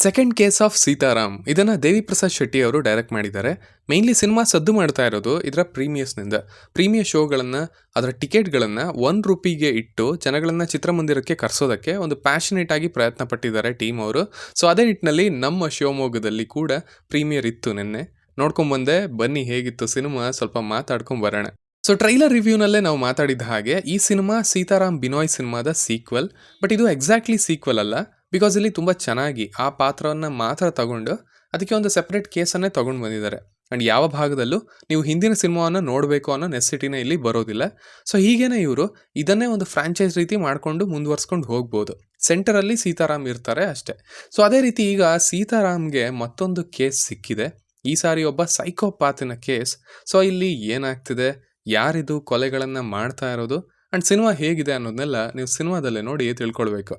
Second case of Sitaram ಇದನ್ನು ದೇವಿ ಪ್ರಸಾದ್ ಶೆಟ್ಟಿ ಅವರು direct ಮಾಡಿದ್ದಾರೆ. ಮೇನ್ಲಿ ಸಿನಿಮಾ ಸದ್ದು ಮಾಡ್ತಾ ಇರೋದು ಇದರ ಪ್ರೀಮಿಯರ್ ಶೋಗಳನ್ನು, ಅದರ ಟಿಕೆಟ್ಗಳನ್ನು ₹1 ಇಟ್ಟು ಜನಗಳನ್ನು ಚಿತ್ರಮಂದಿರಕ್ಕೆ ಕರೆಸೋದಕ್ಕೆ ಒಂದು ಪ್ಯಾಷನೇಟ್ ಆಗಿ ಪ್ರಯತ್ನ ಪಟ್ಟಿದ್ದಾರೆ ಟೀಮ್ ಅವರು. ಸೊ ಅದೇ ನಿಟ್ಟಿನಲ್ಲಿ ನಮ್ಮ ಶಿವಮೊಗ್ಗದಲ್ಲಿ ಕೂಡ ಪ್ರೀಮಿಯರ್ ಇತ್ತು ನಿನ್ನೆ. ನೋಡ್ಕೊಂಬಂದೆ, ಬನ್ನಿ ಹೇಗಿತ್ತು ಸಿನಿಮಾ ಸ್ವಲ್ಪ ಮಾತಾಡ್ಕೊಂಡು ಬರೋಣ. ಸೊ ಟ್ರೈಲರ್ ರಿವ್ಯೂನಲ್ಲೇ ನಾವು ಮಾತಾಡಿದ ಹಾಗೆ ಈ ಸಿನಿಮಾ ಸೀತಾರಾಮ್ ಬಿನೋಯ್ ಸಿನಿಮಾದ ಸೀಕ್ವೆಲ್. ಬಟ್ ಇದು ಎಕ್ಸಾಕ್ಟ್ಲಿ ಸೀಕ್ವೆಲ್ ಅಲ್ಲ, ಬಿಕಾಸ್ ಇಲ್ಲಿ ತುಂಬ ಚೆನ್ನಾಗಿ ಆ ಪಾತ್ರವನ್ನು ಮಾತ್ರ ತಗೊಂಡು ಅದಕ್ಕೆ ಒಂದು ಸೆಪ್ರೇಟ್ ಕೇಸನ್ನೇ ತೊಗೊಂಡು ಬಂದಿದ್ದಾರೆ. ಆ್ಯಂಡ್ ಯಾವ ಭಾಗದಲ್ಲೂ ನೀವು ಹಿಂದಿನ ಸಿನಿಮಾವನ್ನು ನೋಡಬೇಕು ಅನ್ನೋ ನೆಸಿಟಿನೇ ಇಲ್ಲಿ ಬರೋದಿಲ್ಲ. ಸೊ ಹೀಗೇನೆ ಇವರು ಇದನ್ನೇ ಒಂದು ಫ್ರಾಂಚೈಸ್ ರೀತಿ ಮಾಡಿಕೊಂಡು ಮುಂದುವರ್ಸ್ಕೊಂಡು ಹೋಗ್ಬೋದು. ಸೆಂಟರಲ್ಲಿ ಸೀತಾರಾಮ್ ಇರ್ತಾರೆ ಅಷ್ಟೇ. ಸೊ ಅದೇ ರೀತಿ ಈಗ ಸೀತಾರಾಮ್ಗೆ ಮತ್ತೊಂದು ಕೇಸ್ ಸಿಕ್ಕಿದೆ. ಈ ಸಾರಿ ಒಬ್ಬ ಸೈಕೋಪಾತಿನ ಕೇಸ್. ಸೊ ಇಲ್ಲಿ ಏನಾಗ್ತಿದೆ, ಯಾರಿದು ಕೊಲೆಗಳನ್ನು ಮಾಡ್ತಾ ಇರೋದು, ಆ್ಯಂಡ್ ಸಿನಿಮಾ ಹೇಗಿದೆ ಅನ್ನೋದನ್ನೆಲ್ಲ ನೀವು ಸಿನಿಮಾದಲ್ಲೇ ನೋಡಿ ತಿಳ್ಕೊಳ್ಬೇಕು.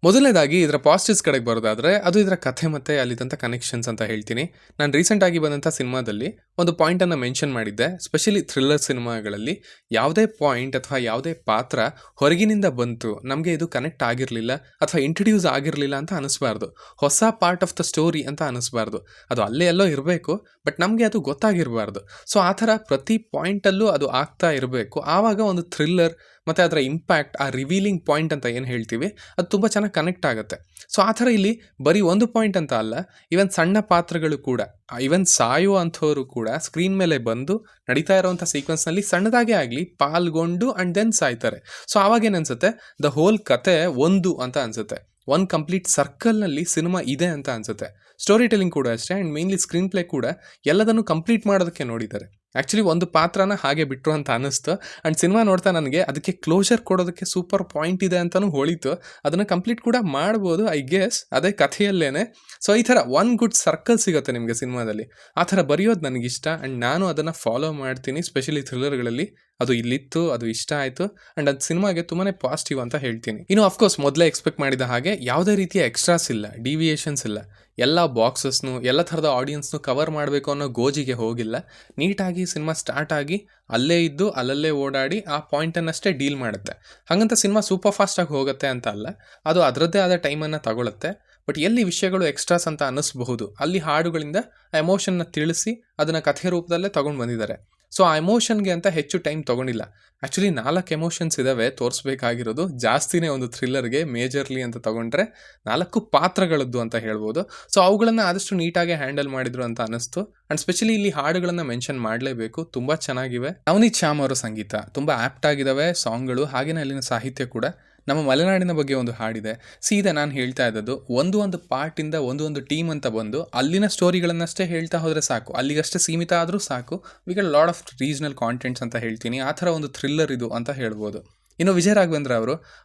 ಮೊದಲನೇದಾಗಿ ಇದರ ಪಾಸಿಟಿವ್ಸ್ ಕಡೆಗೆ ಬರೋದಾದರೆ ಅದು ಇದರ ಕಥೆ ಮತ್ತು ಅಲ್ಲಿದ್ದಂಥ ಕನೆಕ್ಷನ್ಸ್ ಅಂತ ಹೇಳ್ತೀನಿ. ನಾನು ರೀಸೆಂಟಾಗಿ ಬಂದಂಥ ಸಿನಿಮಾದಲ್ಲಿ ಒಂದು ಪಾಯಿಂಟನ್ನು ಮೆನ್ಷನ್ ಮಾಡಿದ್ದೆ. ಸ್ಪೆಷಲಿ ಥ್ರಿಲ್ಲರ್ ಸಿನಿಮಾಗಳಲ್ಲಿ ಯಾವುದೇ ಪಾಯಿಂಟ್ ಅಥವಾ ಯಾವುದೇ ಪಾತ್ರ ಹೊರಗಿನಿಂದ ಬಂತು, ನಮಗೆ ಇದು ಕನೆಕ್ಟ್ ಆಗಿರಲಿಲ್ಲ ಅಥವಾ ಇಂಟ್ರಡ್ಯೂಸ್ ಆಗಿರಲಿಲ್ಲ ಅಂತ ಅನಿಸ್ಬಾರ್ದು. ಹೊಸ ಪಾರ್ಟ್ ಆಫ್ ದ ಸ್ಟೋರಿ ಅಂತ ಅನಿಸ್ಬಾರ್ದು. ಅದು ಅಲ್ಲೇ ಎಲ್ಲೋ ಇರಬೇಕು, ಬಟ್ ನಮಗೆ ಅದು ಗೊತ್ತಾಗಿರಬಾರ್ದು. ಸೊ ಆ ಥರ ಪ್ರತಿ ಪಾಯಿಂಟಲ್ಲೂ ಅದು ಆಗ್ತಾ ಇರಬೇಕು. ಆವಾಗ ಒಂದು ಥ್ರಿಲ್ಲರ್ ಮತ್ತು ಅದರ ಇಂಪ್ಯಾಕ್ಟ್, ಆ ರಿವೀಲಿಂಗ್ ಪಾಯಿಂಟ್ ಅಂತ ಏನು ಹೇಳ್ತೀವಿ, ಅದು ತುಂಬ ಚೆನ್ನಾಗಿ ಕನೆಕ್ಟ್ ಆಗುತ್ತೆ. ಸೊ ಆ ಥರ ಇಲ್ಲಿ ಬರೀ ಒಂದು ಪಾಯಿಂಟ್ ಅಂತ ಅಲ್ಲ, ಈವನ್ ಸಣ್ಣ ಪಾತ್ರಗಳು ಕೂಡ, ಈವನ್ ಸಾಯೋ ಅಂಥವರು ಕೂಡ ಸ್ಕ್ರೀನ್ ಮೇಲೆ ಬಂದು ನಡೀತಾ ಇರೋವಂಥ ಸೀಕ್ವೆನ್ಸ್ನಲ್ಲಿ ಸಣ್ಣದಾಗೇ ಆಗಲಿ ಪಾಲ್ಗೊಂಡು ಆ್ಯಂಡ್ ದೆನ್ ಸಾಯ್ತಾರೆ. ಸೊ ಆವಾಗೇನು ಅನಿಸುತ್ತೆ, ದ ಹೋಲ್ ಕತೆ ಒಂದು ಅಂತ ಅನಿಸುತ್ತೆ. ಒಂದು ಕಂಪ್ಲೀಟ್ ಸರ್ಕಲ್ನಲ್ಲಿ ಸಿನಿಮಾ ಇದೆ ಅಂತ ಅನಿಸುತ್ತೆ. ಸ್ಟೋರಿ ಟೆಲ್ಲಿಂಗ್ ಕೂಡ ಅಷ್ಟೇ, ಆ್ಯಂಡ್ ಮೇನ್ಲಿ ಸ್ಕ್ರೀನ್ ಪ್ಲೇ ಕೂಡ ಎಲ್ಲದನ್ನು ಕಂಪ್ಲೀಟ್ ಮಾಡೋದಕ್ಕೆ ನೋಡಿದ್ದಾರೆ. ಆ್ಯಕ್ಚುಲಿ ಒಂದು ಪಾತ್ರನ ಹಾಗೆ ಬಿಟ್ಟರು ಅಂತ ಅನ್ನಿಸ್ತು. ಆ್ಯಂಡ್ ಸಿನಿಮಾ ನೋಡ್ತಾ ನನಗೆ ಅದಕ್ಕೆ ಕ್ಲೋಜರ್ ಕೊಡೋದಕ್ಕೆ ಸೂಪರ್ ಪಾಯಿಂಟ್ ಇದೆ ಅಂತಲೂ ಹೊಳಿತು. ಅದನ್ನು ಕಂಪ್ಲೀಟ್ ಕೂಡ ಮಾಡ್ಬೋದು, ಐ ಗೆಸ್ ಅದೇ ಕಥೆಯಲ್ಲೇ. ಸೊ ಈ ಥರ ಒನ್ ಗುಡ್ ಸರ್ಕಲ್ ಸಿಗುತ್ತೆ ನಿಮಗೆ ಸಿನಿಮಾದಲ್ಲಿ. ಆ ಥರ ಬರೆಯೋದು ನನಗಿಷ್ಟ, ಆ್ಯಂಡ್ ನಾನು ಅದನ್ನು ಫಾಲೋ ಮಾಡ್ತೀನಿ. ಸ್ಪೆಷಲಿ ಥ್ರಿಲ್ಲರ್ಗಳಲ್ಲಿ ಅದು ಇಲ್ಲಿತ್ತು, ಅದು ಇಷ್ಟ ಆಯಿತು, ಆ್ಯಂಡ್ ಅದು ಸಿನಿಮಾಗೆ ತುಂಬಾ ಪಾಸಿಟಿವ್ ಅಂತ ಹೇಳ್ತೀನಿ. ಇನ್ನು ಅಫ್ಕೋರ್ಸ್ ಮೊದಲೇ ಎಕ್ಸ್ಪೆಕ್ಟ್ ಮಾಡಿದ ಹಾಗೆ ಯಾವುದೇ ರೀತಿಯ ಎಕ್ಸ್ಟ್ರಾಸ್ ಇಲ್ಲ, ಡಿವಿಯೇಷನ್ಸ್ ಇಲ್ಲ. ಎಲ್ಲ ಬಾಕ್ಸಸ್ನು, ಎಲ್ಲ ಥರದ ಆಡಿಯನ್ಸ್ನು ಕವರ್ ಮಾಡಬೇಕು ಅನ್ನೋ ಗೋಜಿಗೆ ಹೋಗಿಲ್ಲ. ನೀಟಾಗಿ ಸಿನಿಮಾ ಸ್ಟಾರ್ಟ್ ಆಗಿ ಅಲ್ಲೇ ಇದ್ದು ಅಲ್ಲಲ್ಲೇ ಓಡಾಡಿ ಆ ಪಾಯಿಂಟನ್ನಷ್ಟೇ ಡೀಲ್ ಮಾಡುತ್ತೆ. ಹಾಗಂತ ಸಿನಿಮಾ ಸೂಪರ್ ಫಾಸ್ಟಾಗಿ ಹೋಗುತ್ತೆ ಅಂತ ಅಲ್ಲ, ಅದು ಅದರದ್ದೇ ಆದ ಟೈಮನ್ನು ತಗೊಳುತ್ತೆ. ಬಟ್ ಎಲ್ಲಿ ವಿಷಯಗಳು ಎಕ್ಸ್ಟ್ರಾಸ್ ಅಂತ ಅನ್ನಿಸ್ಬಹುದು, ಅಲ್ಲಿ ಹಾಡುಗಳಿಂದ ಆ ಎಮೋಷನ್ನ ತಿಳಿಸಿ ಅದನ್ನು ಕಥೆ ರೂಪದಲ್ಲೇ ತೊಗೊಂಡು ಬಂದಿದ್ದಾರೆ. ಸೊ ಆ ಎಮೋಷನ್ಗೆ ಅಂತ ಹೆಚ್ಚು ಟೈಮ್ ತೊಗೊಂಡಿಲ್ಲ. ಆ್ಯಕ್ಚುಲಿ 4 ಎಮೋಷನ್ಸ್ ಇದ್ದಾವೆ ತೋರಿಸ್ಬೇಕಾಗಿರೋದು, ಜಾಸ್ತಿನೇ ಒಂದು ಥ್ರಿಲ್ಲರ್ಗೆ ಮೇಜರ್ಲಿ ಅಂತ ತೊಗೊಂಡ್ರೆ 4 ಪಾತ್ರಗಳದ್ದು ಅಂತ ಹೇಳ್ಬೋದು. ಸೊ ಅವುಗಳನ್ನು ಆದಷ್ಟು ನೀಟಾಗಿ ಹ್ಯಾಂಡಲ್ ಮಾಡಿದ್ರು ಅಂತ ಅನ್ನಿಸ್ತು. ಆ್ಯಂಡ್ ಸ್ಪೆಷಲಿ ಇಲ್ಲಿ ಹಾಡುಗಳನ್ನು ಮೆನ್ಷನ್ ಮಾಡಲೇಬೇಕು, ತುಂಬ ಚೆನ್ನಾಗಿವೆ. ನವನೀತ್ ಶ್ಯಾಮ್ ಅವರ ಸಂಗೀತ ತುಂಬ ಆ್ಯಪ್ಟ್ ಆಗಿದ್ದಾವೆ ಸಾಂಗ್ಗಳು, ಹಾಗೆಯೇ ಅಲ್ಲಿನ ಸಾಹಿತ್ಯ ಕೂಡ. ನಮ್ಮ ಮಲೆನಾಡಿನ ಬಗ್ಗೆ ಒಂದು ಹಾಡಿದೆ. ಸೀದಾ ನಾನು ಹೇಳ್ತಾ ಇದ್ದದ್ದು ಒಂದು ಪಾರ್ಟಿಂದ ಒಂದು ಟೀಮ್ ಅಂತ ಬಂದು ಅಲ್ಲಿನ ಸ್ಟೋರಿಗಳನ್ನಷ್ಟೇ ಹೇಳ್ತಾ ಹೋದರೆ ಸಾಕು, ಅಲ್ಲಿಗಷ್ಟೇ ಸೀಮಿತ ಆದರೂ ಸಾಕು. We get lot of regional contents ಅಂತ ಹೇಳ್ತೀನಿ. ಆ ಥರ ಒಂದು ಥ್ರಿಲ್ಲರ್ ಇದು ಅಂತ ಹೇಳ್ಬೋದು. ಇನ್ನು ವಿಜಯ್ ರಾಘವೇಂದ್ರ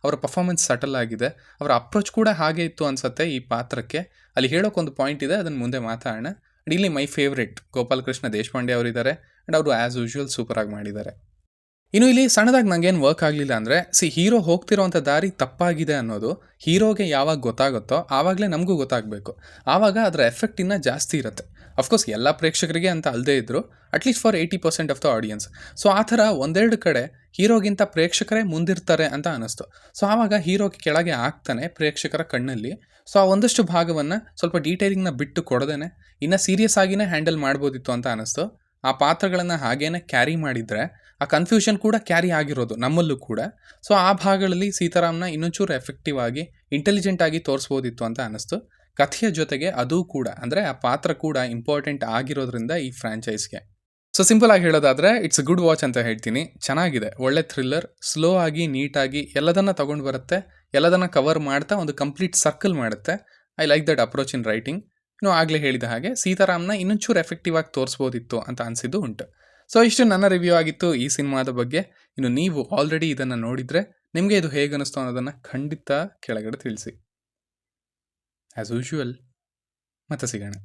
ಅವರ ಪರ್ಫಾರ್ಮೆನ್ಸ್ ಸಟಲ್ ಆಗಿದೆ. ಅವರ ಅಪ್ರೋಚ್ ಕೂಡ ಹಾಗೆ ಇತ್ತು ಅನಿಸುತ್ತೆ ಈ ಪಾತ್ರಕ್ಕೆ. ಅಲ್ಲಿ ಹೇಳೋಕ್ಕೊಂದು ಪಾಯಿಂಟ್ ಇದೆ, ಅದನ್ನು ಮುಂದೆ ಮಾತಾಡೋಣ. ಆ್ಯಂಡ್ ಇಲ್ಲಿ ಮೈ ಫೇವ್ರೇಟ್ ಗೋಪಾಲಕೃಷ್ಣ ದೇಶಪಾಂಡೆ ಅವರಿದ್ದಾರೆ, ಆ್ಯಂಡ್ ಅವರು ಆ್ಯಸ್ ಯೂಶ್ವಲ್ ಸೂಪರಾಗಿ ಮಾಡಿದ್ದಾರೆ. ಇನ್ನು ಇಲ್ಲಿ ಸಣ್ಣದಾಗಿ ನನಗೇನು ವರ್ಕ್ ಆಗಲಿಲ್ಲ ಅಂದರೆ, ಹೀರೋ ಹೋಗ್ತಿರೋವಂಥ ದಾರಿ ತಪ್ಪಾಗಿದೆ ಅನ್ನೋದು ಹೀರೋಗೆ ಯಾವಾಗ ಗೊತ್ತಾಗುತ್ತೋ ಆವಾಗಲೇ ನಮಗೂ ಗೊತ್ತಾಗಬೇಕು. ಆವಾಗ ಅದರ ಎಫೆಕ್ಟ್ ಇನ್ನೂ ಜಾಸ್ತಿ ಇರುತ್ತೆ. ಅಫ್ಕೋರ್ಸ್ ಎಲ್ಲ ಪ್ರೇಕ್ಷಕರಿಗೆ ಅಂತ ಅಲ್ಲದೇ ಇದ್ದರು, at least for 80% of the audience. So ಆ ಥರ ಒಂದೆರಡು ಕಡೆ ಹೀರೋಗಿಂತ ಪ್ರೇಕ್ಷಕರೇ ಮುಂದಿರ್ತಾರೆ ಅಂತ ಅನ್ನಿಸ್ತು. ಸೊ ಆವಾಗ ಹೀರೋಗೆ ಕೆಳಗೆ ಆಗ್ತಾನೆ ಪ್ರೇಕ್ಷಕರ ಕಣ್ಣಲ್ಲಿ. ಸೊ ಆ ಒಂದಷ್ಟು ಭಾಗವನ್ನು ಸ್ವಲ್ಪ ಡೀಟೇಲಿಂಗ್ನ ಬಿಟ್ಟು ಕೊಡದೇನೆ ಇನ್ನೂ ಸೀರಿಯಸ್ ಆಗಿನೇ ಹ್ಯಾಂಡಲ್ ಮಾಡ್ಬೋದಿತ್ತು ಅಂತ ಅನ್ನಿಸ್ತು. ಆ ಪಾತ್ರಗಳನ್ನು ಹಾಗೇನೆ ಕ್ಯಾರಿ ಮಾಡಿದರೆ ಆ ಕನ್ಫ್ಯೂಷನ್ ಕೂಡ ಕ್ಯಾರಿ ಆಗಿರೋದು ನಮ್ಮಲ್ಲೂ ಕೂಡ. ಸೊ ಆ ಭಾಗಗಳಲ್ಲಿ ಸೀತಾರಾಮ್ನ ಇನ್ನೊಂಚೂರು ಎಫೆಕ್ಟಿವ್ ಆಗಿ ಇಂಟೆಲಿಜೆಂಟ್ ಆಗಿ ತೋರಿಸ್ಬೋದಿತ್ತು ಅಂತ ಅನ್ನಿಸ್ತು. ಕಥೆಯ ಜೊತೆಗೆ ಅದು ಕೂಡ, ಅಂದರೆ ಆ ಪಾತ್ರ ಕೂಡ ಇಂಪಾರ್ಟೆಂಟ್ ಆಗಿರೋದ್ರಿಂದ ಈ ಫ್ರ್ಯಾಂಚೈಸ್ಗೆ. ಸೊ ಸಿಂಪಲ್ ಆಗಿ ಹೇಳೋದಾದರೆ ಇಟ್ಸ್ ಗುಡ್ ವಾಚ್ ಅಂತ ಹೇಳ್ತೀನಿ. ಚೆನ್ನಾಗಿದೆ, ಒಳ್ಳೆ ಥ್ರಿಲ್ಲರ್, ಸ್ಲೋ ಆಗಿ ನೀಟಾಗಿ ಎಲ್ಲದನ್ನು ತೊಗೊಂಡು ಬರುತ್ತೆ, ಎಲ್ಲದನ್ನು ಕವರ್ ಮಾಡ್ತಾ ಒಂದು ಕಂಪ್ಲೀಟ್ ಸರ್ಕಲ್ ಮಾಡುತ್ತೆ. I like that approach in writing. ಇನ್ನು ಆಗಲೇ ಹೇಳಿದ ಹಾಗೆ ಸೀತಾರಾಮ್ನ ಇನ್ನೊಂಚೂರು ಎಫೆಕ್ಟಿವ್ ಆಗಿ ತೋರಿಸ್ಬೋದಿತ್ತು ಅಂತ ಅನಿಸಿದ್ದು ಉಂಟು. ಸೊ ಇಷ್ಟು ನನ್ನ ರಿವ್ಯೂ ಆಗಿತ್ತು ಈ ಸಿನಿಮಾದ ಬಗ್ಗೆ. ಇನ್ನು ನೀವು ಆಲ್ರೆಡಿ ಇದನ್ನು ನೋಡಿದರೆ ನಿಮಗೆ ಇದು ಹೇಗೆ ಅನ್ನಿಸ್ತು ಅನ್ನೋದನ್ನು ಖಂಡಿತ ಕೆಳಗಡೆ ತಿಳಿಸಿ. ಆ್ಯಸ್ ಯೂಶ್ವಲ್ ಮತ್ತೆ ಸಿಗೋಣ.